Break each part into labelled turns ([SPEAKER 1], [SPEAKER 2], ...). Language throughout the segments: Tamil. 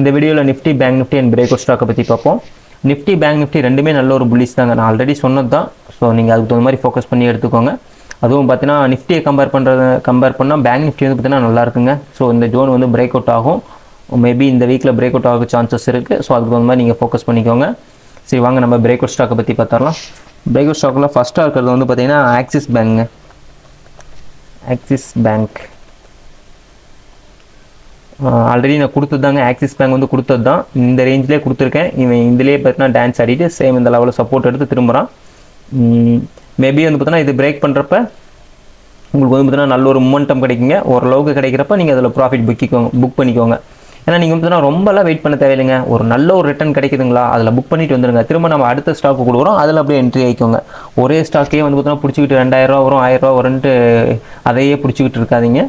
[SPEAKER 1] இந்த வீடியோவில் Nifty, bank Nifty and break out ஸ்டாக்கை பற்றி பார்ப்போம். நிஃப்டி, பேங்க் நிஃப்டி ரெண்டுமே நல்ல ஒரு புல்லிஷ் தாங்க. நான் ஆல்ரெடி சொன்னது தான். ஸோ நீங்கள் அதுக்கு தகுந்த மாதிரி ஃபோக்கஸ் பண்ணி எடுத்துக்கோங்க. அதுவும் பார்த்தீங்கன்னா நிஃப்டியை கம்பேர் பண்ணால் பேங்க் நிஃப்டி வந்து பார்த்தீங்கன்னா நல்லா இருக்குங்க. ஸோ இந்த ஜோன் வந்து பிரேக் அவுட் ஆகும். மேபி இந்த வீக்கில் பிரேக் அவுட் ஆக சான்சஸ் இருக்குது. ஸோ அதுக்கு தகுந்த மாதிரி நீங்கள் ஃபோக்கஸ் பண்ணிக்கோங்க. சரி, வாங்க நம்ம பிரேக் அவுட் ஸ்டாக்கை பற்றி பார்த்துடலாம். பிரேக் அவுட் ஸ்டாக்கில் ஃபஸ்ட்டாக இருக்கிறது வந்து பார்த்தீங்கன்னா ஆக்சிஸ் பேங்க்குங்க. ஆக்சிஸ் பேங்க் ஆல்ரெடி நான் கொடுத்தது தாங்க. ஆக்சிஸ் பேங்க் வந்து கொடுத்தது தான். இந்த ரேஞ்சிலே கொடுத்துருக்கேன். இவன் இதிலே பார்த்தீங்கன்னா டான்ஸ் ஆடிட்டு சேம் இந்த லெவலில் சப்போர்ட் எடுத்து திரும்புகிறான். மேபி வந்து பார்த்தீங்கன்னா இது பிரேக் பண்ணுறப்ப உங்களுக்கு வந்து பார்த்தீங்கன்னா நல்ல ஒரு மொமெண்டம் கிடைக்குங்க. ஓரளவுக்கு கிடைக்கிறப்ப நீங்கள் அதில் ப்ராஃபிட் புக் பண்ணிக்கோங்க. ஏன்னா நீங்கள் வந்து பார்த்தீங்கன்னா ரொம்பலாம் வெயிட் பண்ண தேவையில்லைங்க. ஒரு நல்ல ஒரு ரிட்டர்ன் கிடைக்குதுங்களா, அதில் புக் பண்ணிட்டு வந்துடுங்க. திரும்ப நம்ம அடுத்த ஸ்டாக்கு கொடுக்குறோம், அதில் அப்படியே என்ட்ரி ஆகிக்கோங்க. ஒரே ஸ்டாக்கே வந்து பார்த்தீங்கன்னா பிடிச்சிக்கிட்டு 2000 ரூபா வரும், 1000 ரூபா வரும்ன்ட்டு அதையே பிடிச்சிக்கிட்டு இருக்காதிங்க.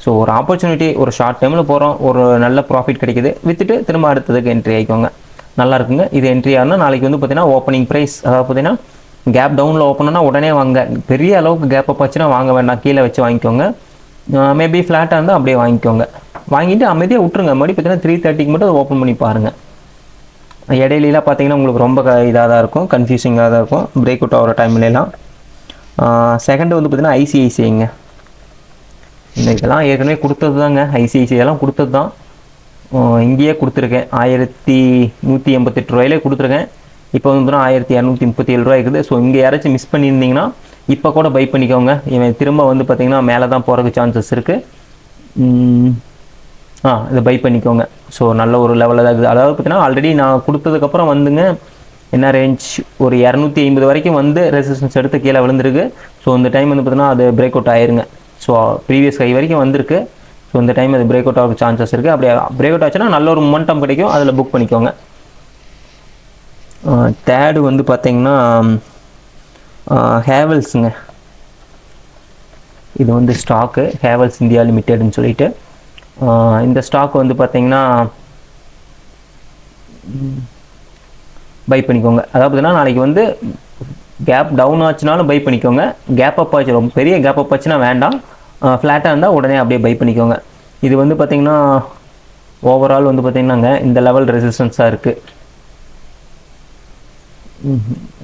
[SPEAKER 1] ஸோ ஒரு ஆப்பர்ச்சுனிட்டி, ஒரு ஷார்ட் டைமில் போகிறோம், ஒரு நல்ல ப்ராஃபிட் கிடைக்குது, விற்றுட்டு திரும்ப அடுத்ததுக்கு என்ட்ரி ஆகிக்கோங்க. நல்லா இருக்குங்க. இது என்ட்ரி ஆனால் நாளைக்கு வந்து பார்த்தீங்கன்னா ஓப்பனிங் ப்ரைஸ், அதாவது பார்த்தீங்கன்னா கேப் டவுனில் ஓப்பன்னா உடனே வாங்க. பெரிய அளவுக்கு கேப் அப் ஆச்சுன்னா வாங்க வேண்டாம், கீழே வச்சு வாங்கிக்கோங்க. மேபி ஃப்ளாட்டாக இருந்தால் அப்படியே வாங்கிக்கோங்க. வாங்கிட்டு அமைதியாக விட்டுருங்க. மறுபடியும் பார்த்தீங்கன்னா 3:30க்கு மட்டும் ஓப்பன் பண்ணி பாருங்கள். இடையிலாம் பார்த்தீங்கன்னா உங்களுக்கு ரொம்ப இதாக தான் இருக்கும், கன்ஃபியூசிங்காக தான் இருக்கும் பிரேக் அவுட் ஆகிற டைம்லாம். செகண்டு வந்து பார்த்தீங்கன்னா ஐசிஐசிஐங்க. இதெல்லாம் ஏற்கனவே கொடுத்தது தாங்க. ஐசிஐசிஐலாம் கொடுத்தது தான். இங்கேயே கொடுத்துருக்கேன். 1188 ரூபாயிலே கொடுத்துருக்கேன். இப்போ வந்து 1237 ரூபா இருக்குது. ஸோ இங்கே யாராச்சும் மிஸ் பண்ணியிருந்தீங்கன்னா இப்போ கூட பை பண்ணிக்கோங்க. இவன் திரும்ப வந்து பார்த்தீங்கன்னா மேலே தான் போகிறதுக்கு சான்சஸ் இருக்குது. இதை பை பண்ணிக்கோங்க. ஸோ நல்ல ஒரு லெவலில் தான் இருக்குது. அதாவது பார்த்தீங்கன்னா ஆல்ரெடி நான் கொடுத்ததுக்கப்புறம் வந்துங்க என்ன ரேஞ்ச் ஒரு 250 வரைக்கும் வந்து ரெசிஸ்டன்ஸ் எடுத்து கீழே விழுந்துருக்கு. ஸோ இந்த டைம் வந்து பார்த்தீங்கன்னா அது பிரேக் அவுட் ஆயிருங்க. ஸோ ப்ரீவியஸ் ஹை வரைக்கும் வந்திருக்கு. ஸோ இந்த டைம் அது பிரேக் அவுட் ஆக சான்சஸ் இருக்குது. அப்படியே பிரேக் அவுட் ஆச்சுன்னா நல்ல ஒரு மொமெண்டம் கிடைக்கும், அதில் புக் பண்ணிக்கோங்க. தேர்டு வந்து பார்த்தீங்கன்னா ஹேவல்ஸுங்க. இது வந்து ஸ்டாக்கு ஹேவல்ஸ் இந்தியா லிமிடெட்னு சொல்லிட்டு. இந்த ஸ்டாக் வந்து பார்த்தீங்கன்னா பை பண்ணிக்கோங்க. அதாவது பார்த்தீங்கன்னா நாளைக்கு வந்து கேப் டவுன் ஆச்சுனாலும் பை பண்ணிக்கோங்க. கேப் அப் ஆச்சு, ரொம்ப பெரிய கேப் அப் ஆச்சுன்னா வேண்டாம். ஃப்ளாட்டாக இருந்தால் உடனே அப்படியே பை பண்ணிக்கோங்க. இது வந்து பார்த்திங்கன்னா ஓவரால் வந்து பார்த்திங்கன்னாங்க இந்த லெவல் ரெசிஸ்டன்ஸாக இருக்குது.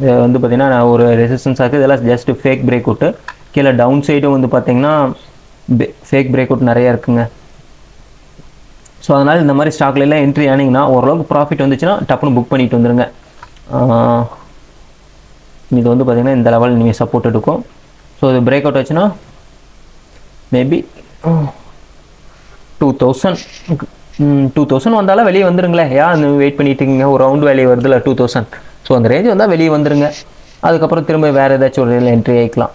[SPEAKER 1] இது வந்து பார்த்திங்கன்னா ஒரு ரெசிஸ்டன்ஸாக இருக்குது. இதெல்லாம் ஜஸ்ட் ஃபேக் பிரேக் அவுட்டு. கீழே டவுன் சைடும் வந்து பார்த்திங்கன்னா ஃபேக் பிரேக் அவுட் நிறையா இருக்குங்க. ஸோ அதனால் இந்த மாதிரி ஸ்டாக்லாம் என்ட்ரி ஆனிங்கன்னா ஓரளவுக்கு ப்ராஃபிட் வந்துச்சுன்னா டப்புன்னு புக் பண்ணிட்டு வந்துடுங்க. இது வந்து பார்த்திங்கன்னா இந்த லெவல் நீங்கள் சப்போர்ட் எடுக்கும். ஸோ இது பிரேக் அவுட் ஆச்சுன்னா மேபி 2000 வந்தாலும் வெளியே வந்துடுங்களேன். ஏன் வெயிட் பண்ணிட்டு இருக்கீங்க? ஒரு ரவுண்ட் வேல்யூ வருதுல 2000. ஸோ அந்த ரேஞ்ச் வந்தால் வெளியே வந்துடுங்க. அதுக்கப்புறம் திரும்ப வேறு ஏதாச்சும் ஒரு ரேஞ்சில் என்ட்ரி ஆகிக்கலாம்.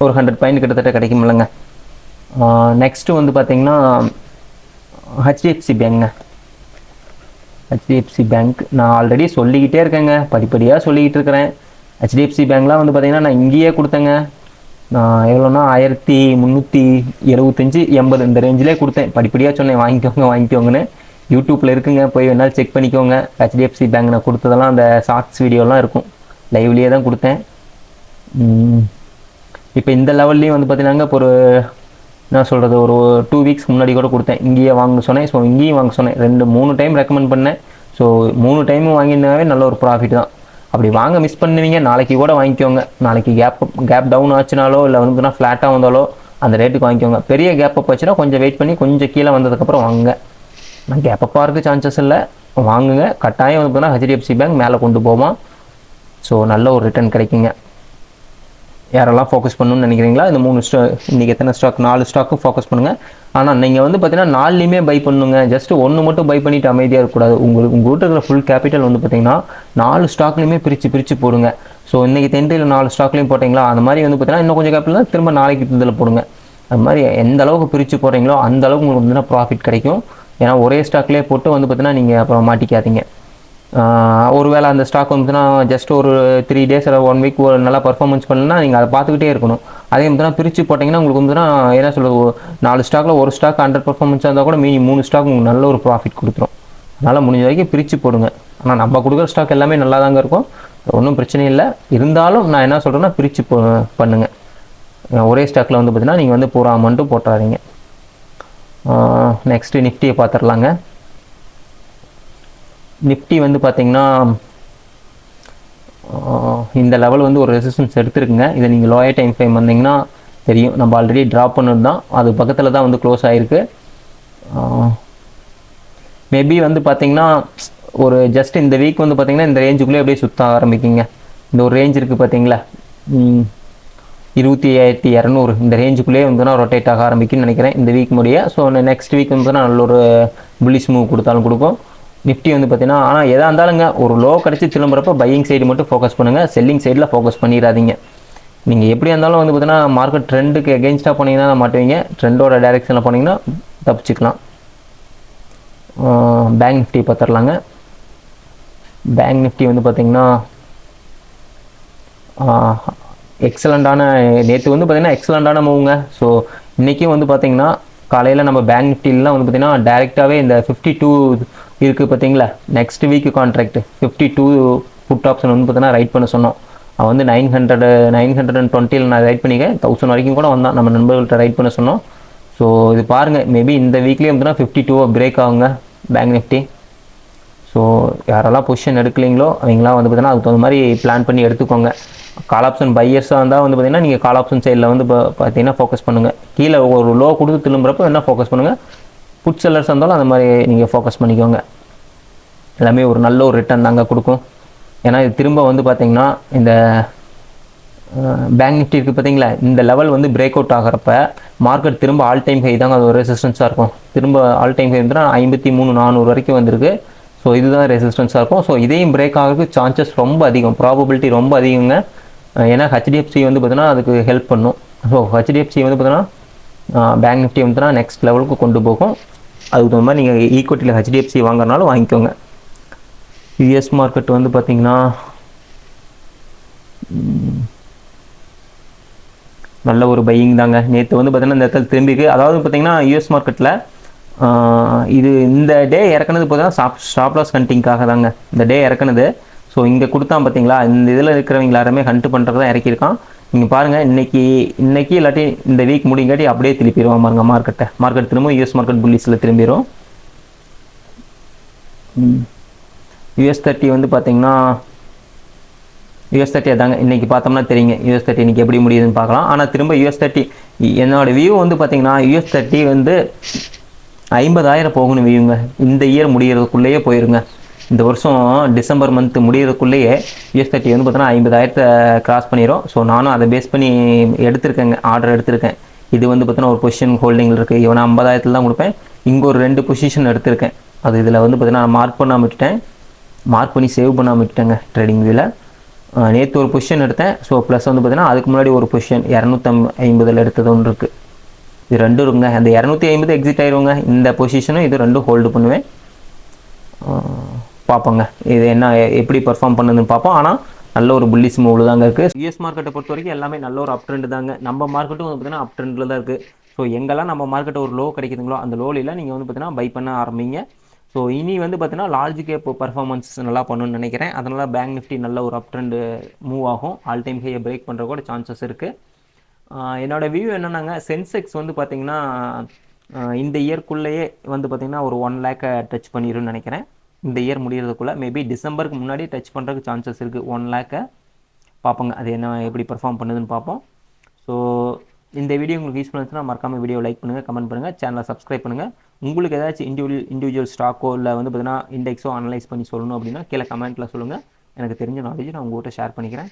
[SPEAKER 1] ஒரு 100 பாயிண்ட் கிட்டத்தட்ட கிடைக்கும் இல்லைங்க. நெக்ஸ்ட்டு வந்து பார்த்திங்கன்னா ஹெச்டிஎஃப்சி பேங்க்குங்க. ஹெச்டிஎஃப்சி பேங்க் நான் ஆல்ரெடி சொல்லிக்கிட்டே இருக்கேங்க, படிப்படியாக சொல்லிக்கிட்டு இருக்கிறேன். ஹெச்டிஎஃப்சி பேங்க்லாம் வந்து பார்த்திங்கன்னா நான் இங்கேயே கொடுத்தேங்க. நான் எவ்வளோனா 1375 80 இந்த ரேஞ்சிலே கொடுத்தேன். படிப்படியாக சொன்னேன் வாங்கிக்கோங்கன்னு. யூடியூப்பில் இருக்குங்க, போய் வேணாலும் செக் பண்ணிக்கோங்க. ஹெச்டிஎஃப்சி பேங்க் நான் கொடுத்ததெல்லாம் அந்த ஷார்ட்ஸ் வீடியோலாம் இருக்கும், லைவ்லேயே தான் கொடுத்தேன். இப்போ இந்த லெவல்லையும் வந்து பார்த்தீங்கன்னா இப்போ ஒரு என்ன சொல்கிறது, ஒரு 2 வீக்ஸ் முன்னாடி கூட கொடுத்தேன். இங்கேயே வாங்க சொன்னேன். ஸோ இங்கேயும் வாங்க சொன்னேன். 2-3 டைம் ரெக்கமெண்ட் பண்ணேன். ஸோ 3 டைமும் வாங்கியிருந்தாவே நல்ல ஒரு ப்ராஃபிட் தான். அப்படி வாங்க மிஸ் பண்ணுவீங்க, நாளைக்கு கூட வாங்கிக்கோங்க. நாளைக்கு கேப் டவுன் ஆச்சுனாலோ இல்லை வந்து ஃப்ளாட்டாக வந்தாலோ அந்த ரேட்டுக்கு வாங்கிக்கோங்க. பெரிய கேப் அப் ஆச்சுன்னா கொஞ்சம் வெயிட் பண்ணி கொஞ்சம் கீழே வந்ததுக்கப்புறம் வாங்குங்க. நான் கேப் அப்பாக இருக்க சான்சஸ் இல்லை, வாங்குங்க. கட்டாயம் வந்து பார்த்தீங்கன்னா ஹெச்டிஎஃப்சி பேங்க் மேலே கொண்டு போவோம். ஸோ நல்ல ஒரு ரிட்டர்ன் கிடைக்குங்க. யாரெல்லாம் ஃபோக்கஸ் பண்ணணும்னு நினைக்கிறீங்களா? இந்த 3 இன்றைக்கி எத்தனை ஸ்டாக்? 4 ஸ்டாக்கும் ஃபோக்கஸ் பண்ணுங்கள். ஆனால் நீங்கள் வந்து பார்த்தீங்கன்னா 4லையுமே பை பண்ணுங்க. ஜஸ்ட் 1 மட்டும் பை பண்ணிவிட்டு அமைதியாக இருக்கக்கூடாது. உங்கள் வீட்டில் இருக்கிற ஃபுல் கேபிட்டல் வந்து பார்த்தீங்கன்னா 4 ஸ்டாக்லையுமே பிரித்து போடுங்க. ஸோ இன்றைக்கி தென்றியில் 4 ஸ்டாக்லையும் போட்டிங்களா, அந்த மாதிரி வந்து பார்த்தீங்கன்னா இன்னும் கொஞ்சம் கேபிட்டல் தான் திரும்ப நாளைக்கு இதில் போடுங்க. அது மாதிரி எந்த அளவுக்கு பிரித்து போடுறீங்களோ அந்த அளவுக்கு உங்களுக்கு வந்து ப்ராஃபிட் கிடைக்கும். ஏன்னா ஒரே ஸ்டாக்லேயே போட்டு வந்து பார்த்தீங்கன்னா நீங்கள் அப்புறம் மாட்டிக்காதீங்க. ஒருவேளை அந்த ஸ்டாக் வந்துன்னா ஜஸ்ட் ஒரு 3 டேஸ் இல்லை 1 வீக் ஒரு நல்லா பர்ஃபார்மன்ஸ் பண்ணலன்னா நீங்கள் அதை பார்த்துக்கிட்டே இருக்கணும். அதே மாதிரி பிரித்து போட்டிங்கன்னா உங்களுக்கு வந்துன்னா என்ன சொல்கிறது, 4 ஸ்டாக்கில் ஒரு ஸ்டாக் 100 பர்ஃபார்மன்ஸாக இருந்தால் கூட மீதி 3 ஸ்டாக் உங்களுக்கு நல்ல ஒரு ப்ராஃபிட் கொடுத்துரும். அதனால் முடிஞ்ச வரைக்கும் பிரித்து போடுங்க. ஆனால் நம்ம கொடுக்குற ஸ்டாக் எல்லாமே நல்லா தாங்க இருக்கும், ஒன்றும் பிரச்சனை இல்லை. இருந்தாலும் நான் என்ன சொல்கிறேன்னா பிரித்து பண்ணுங்கள். ஒரே ஸ்டாக்கில் வந்து பார்த்தீங்கன்னா நீங்கள் வந்து பூரா அமௌண்ட்டும் போட்டுறாதீங்க. நெக்ஸ்ட்டு நிஃப்டியை பார்த்துடலாங்க. நிஃப்டி வந்து பார்த்தீங்கன்னா இந்த லெவல் வந்து ஒரு ரெசிஸ்டன்ஸ் எடுத்துருக்குங்க. இதை நீங்கள் லோயர் டைம் ஃப்ரேம் வந்தீங்கன்னா தெரியும். நம்ம ஆல்ரெடி ட்ராப் பண்ணது தான், அது பக்கத்தில் தான் வந்து க்ளோஸ் ஆகிருக்கு. மேபி வந்து பார்த்தீங்கன்னா ஒரு ஜஸ்ட் இந்த வீக் வந்து பார்த்தீங்கன்னா இந்த ரேஞ்சுக்குள்ளே அப்படியே சுற்ற ஆரம்பிக்குங்க. இந்த ஒரு ரேஞ்ச் இருக்குது பார்த்தீங்களா, 25,200 இந்த ரேஞ்சுக்குள்ளேயே வந்துன்னா ரொட்டேட் ஆக ஆரம்பிக்குன்னு நினைக்கிறேன் இந்த வீக் முடிய. ஸோ நெக்ஸ்ட் வீக் வந்து நல்ல ஒரு புல்லிஷ் மூவ் கொடுத்தாலும் கொடுக்கும். நிஃப்டி வந்து பார்த்தீங்கன்னா ஆனால் எதாக இருந்தாலுங்க ஒரு லோ கிடச்சி திரும்புறப்போ பையிங் சைடு மட்டும் ஃபோக்கஸ் பண்ணுங்கள், செல்லிங் சைடில் ஃபோக்கஸ் பண்ணிடாதீங்க. நீங்கள் எப்படி இருந்தாலும் வந்து பார்த்தீங்கன்னா மார்க்கெட் ட்ரெண்டுக்கு எகென்ஸ்டாக போனீங்கன்னா மாட்டுவீங்க, ட்ரெண்டோட டைரெக்ஷனில் போனீங்கன்னா தப்பிச்சுக்கலாம். பேங்க் நிஃப்டி பார்த்துடலாங்க. பேங்க் நிஃப்டி வந்து பார்த்திங்கன்னா எக்ஸலண்ட்டான நேற்று வந்து பார்த்திங்கன்னா எக்ஸலண்ட்டான மூவுங்க. ஸோ இன்றைக்கும் வந்து பார்த்திங்கன்னா காலையில் நம்ம பேங்க் நிஃப்டிலாம் வந்து பார்த்திங்கன்னா டேரெக்டாகவே இந்த 52 இருக்குது பார்த்தீங்களா, நெக்ஸ்ட் வீக்கு கான்ட்ராக்ட் 52 புட் ஆப்ஷன் வந்து பார்த்தீங்கன்னா ரைட் பண்ண சொன்னோம். அவன் வந்து 920 நான் ரைட் பண்ணிக்கேன், 1000 வரைக்கும் கூட வந்தான், நம்ம நண்பர்கள்ட்ட ரைட் பண்ண சொன்னோம். ஸோ இது பாருங்கள், மேபி இந்த வீக்லேயே வந்துன்னா 52 பிரேக் ஆகுங்க பேங்க் நிஃப்டி. ஸோ யாரெல்லாம் பொசிஷன் எடுக்கலீங்களோ அவங்களாம் வந்து பார்த்தீங்கன்னா அதுக்கு தகுந்த மாதிரி பிளான் பண்ணி எடுத்துக்கோங்க. கால் ஆப்ஷன் பையர்ஸாக இருந்தால் வந்து பார்த்தீங்கன்னா நீங்கள் கால் ஆப்ஷன் சைடில் வந்து பார்த்தீங்கன்னா ஃபோக்கஸ் பண்ணுங்கள். கீழே ஒரு லோ கொடுத்து திரும்புறப்போ என்ன ஃபோக்கஸ் பண்ணுங்கள். புட் செல்லர்ஸ் இருந்தாலும் அந்த மாதிரி நீங்கள் ஃபோக்கஸ் பண்ணிக்கோங்க. எல்லாமே ஒரு நல்ல ஒரு ரிட்டர்ன் தாங்க கொடுக்கும். ஏன்னா இது திரும்ப வந்து பார்த்தீங்கன்னா இந்த பேங்க் நிஃப்டி இருக்குது பார்த்தீங்களா, இந்த லெவல் வந்து பிரேக் அவுட் ஆகிறப்ப மார்க்கெட் திரும்ப ஆல் டைம் ஹை தாங்க, அது ஒரு ரெசிஸ்டன்ஸாக இருக்கும். திரும்ப ஆல் டைம் ஹை வந்துன்னா 53,400 வரைக்கும் வந்திருக்கு. ஸோ இதுதான் ரெசிஸ்டன்ஸாக இருக்கும். ஸோ இதையும் பிரேக் ஆகிறதுக்கு சான்சஸ் ரொம்ப அதிகம், ப்ராபபிலிட்டி ரொம்ப அதிகங்க. ஏன்னா ஹெச்டிஎஃப்சி வந்து பார்த்தீங்கன்னா அதுக்கு ஹெல்ப் பண்ணும். ஸோ ஹெச்டிஎஃப்சி வந்து பார்த்தீங்கன்னா பேங்க் நிஃப்டி வந்து நெக்ஸ்ட் லெவலுக்கு கொண்டு போகும். அதுக்கு தகுந்த மாதிரி நீங்கள் ஈக்விட்டியில் ஹெச்டிஎஃப்சி வாங்குறதுனாலும் வாங்கிக்கோங்க. யூஎஸ் மார்க்கெட் வந்து பார்த்திங்கன்னா நல்ல ஒரு பையிங் தாங்க. நேற்று வந்து பார்த்தீங்கன்னா இந்த இடத்துல திரும்பிக்கு, அதாவது பார்த்தீங்கன்னா யூஎஸ் மார்க்கெட்டில் இது இந்த டே இறக்குனது பார்த்தீங்கன்னா ஸ்டாப் லாஸ் ஹண்டிங்காக தாங்க இந்த டே இறக்குனது. ஸோ இங்கே கொடுத்தான் பார்த்தீங்களா, இந்த இதில் இருக்கிறவங்க எல்லாருமே ஹண்ட் பண்ணுறது தான் இறக்கியிருக்கான். நீங்கள் பாருங்கள், இன்றைக்கி இல்லாட்டி இந்த வீக் முடிங்காட்டி அப்படியே திருப்பிடுவான் பாருங்க மார்க்கெட் திரும்ப யூஎஸ் மார்க்கெட் புல்லிஸில் திரும்பிடும். யூஎஸ் 30 வந்து பார்த்தீங்கன்னா யூஎஸ் 30 தாங்க இன்றைக்கி பார்த்தோம்னா தெரியுங்க. யூஎஸ் 30 இன்றைக்கி எப்படி முடியுதுன்னு பார்க்கலாம். ஆனால் திரும்ப யூஎஸ் 30 என்னோடய வியூ வந்து பார்த்திங்கன்னா யூஎஸ் 30 வந்து 50,000 போகணும் வியூங்க. இந்த இயர் முடிகிறதுக்குள்ளேயே போயிருங்க. இந்த வருஷம் டிசம்பர் மந்த் முடிகிறதுக்குள்ளேயே யூஎஸ் 30 வந்து பார்த்தோன்னா 50,000 கிராஸ் பண்ணிடும். ஸோ நானும் அதை பேஸ் பண்ணி எடுத்திருக்கேங்க, ஆர்டர் எடுத்திருக்கேன். இது வந்து பார்த்தோன்னா ஒரு பொசிஷன் ஹோல்டிங்கில் இருக்குது. இவனை 50,000 தான் கொடுப்பேன். இங்கே ஒரு 2 பொசிஷன் எடுத்திருக்கேன். அது இதில் வந்து பார்த்தீங்கன்னா நான் மார்க் பண்ணி சேவ் பண்ணாமல் விட்டுட்டேங்க ட்ரேடிங் வியூவில். நேற்று ஒரு பொசிஷன் எடுத்தேன். ஸோ ப்ளஸ் வந்து பார்த்தீங்கன்னா அதுக்கு முன்னாடி ஒரு பொசிஷன் 250 எடுத்தது ஒன்று இருக்குது. இது ரெண்டும் இருக்குங்க. அந்த 250 எக்ஸிட் ஆயிடுவாங்க. இந்த பொசிஷனும் இது ரெண்டும் ஹோல்டு பண்ணுவேன். பார்ப்போங்க இது என்ன எப்படி பர்ஃபார்ம் பண்ணுதுன்னு பார்ப்போம். ஆனால் நல்ல ஒரு புல்லிஷ் மூவ்ல தாங்க இருக்குது. யூஎஸ் மார்க்கெட்டை பொறுத்த வரைக்கும் எல்லாமே நல்ல ஒரு அப் ட்ரெண்ட் தாங்க. நம்ம மார்க்கெட்டும் வந்து பார்த்தீங்கன்னா அப் ட்ரெண்டில் தான் இருக்குது. ஸோ எங்கெல்லாம் நம்ம மார்க்கெட்டை ஒரு லோ கிடைக்குதுங்களோ அந்த லோலில் நீங்கள் வந்து பார்த்தீங்கன்னா பை பண்ண ஆரம்பிங்க. ஸோ இனி வந்து பார்த்தீங்கன்னா லார்ஜ் கேப் பர்ஃபார்மன்ஸ் நல்லா பண்ணணும்னு நினைக்கிறேன். அதனால் பேங்க் நிஃப்டி நல்ல ஒரு அப் ட்ரெண்டு மூவ் ஆகும். ஆல் டைம் ஹையை பிரேக் பண்ணுற கூட சான்சஸ் இருக்குது. என்னோடய வியூ என்னென்னாங்க, சென்செக்ஸ் வந்து பார்த்திங்கன்னா இந்த இயர்க்குள்ளேயே வந்து பார்த்திங்கன்னா ஒரு 1 lakh டச் பண்ணிடும்னு நினைக்கிறேன். இந்த இயர் முடிகிறதுக்குள்ளே மேபி டிசம்பருக்கு முன்னாடி டச் பண்ணுறதுக்கு சான்சஸ் இருக்குது. 1 lakh பார்ப்போங்க, அது என்ன எப்படி பர்ஃபார்ம் பண்ணுதுன்னு பார்ப்போம். ஸோ இந்த வீடியோ உங்களுக்கு யூஸ்ஃபுல்லாக இருந்துச்சுன்னா மறக்காமல் வீடியோ லைக் பண்ணுங்கள், கமெண்ட் பண்ணுங்கள், சேனலை சப்ஸ்கிரைப் பண்ணுங்கள். உங்களுக்கு ஏதாச்சும் இண்டிவிஜுவல் ஸ்டாக்கோ இல்லை வந்து பார்த்தீங்கன்னா இண்டெக்ஸோ அனலைஸ் பண்ணி சொல்லணும் அப்படின்னா கீழே கமெண்ட்டில் சொல்லுங்கள். எனக்கு தெரிஞ்ச நாலேஜ் நான் உங்கள்கிட்ட ஷேர் பண்ணிக்கிறேன்.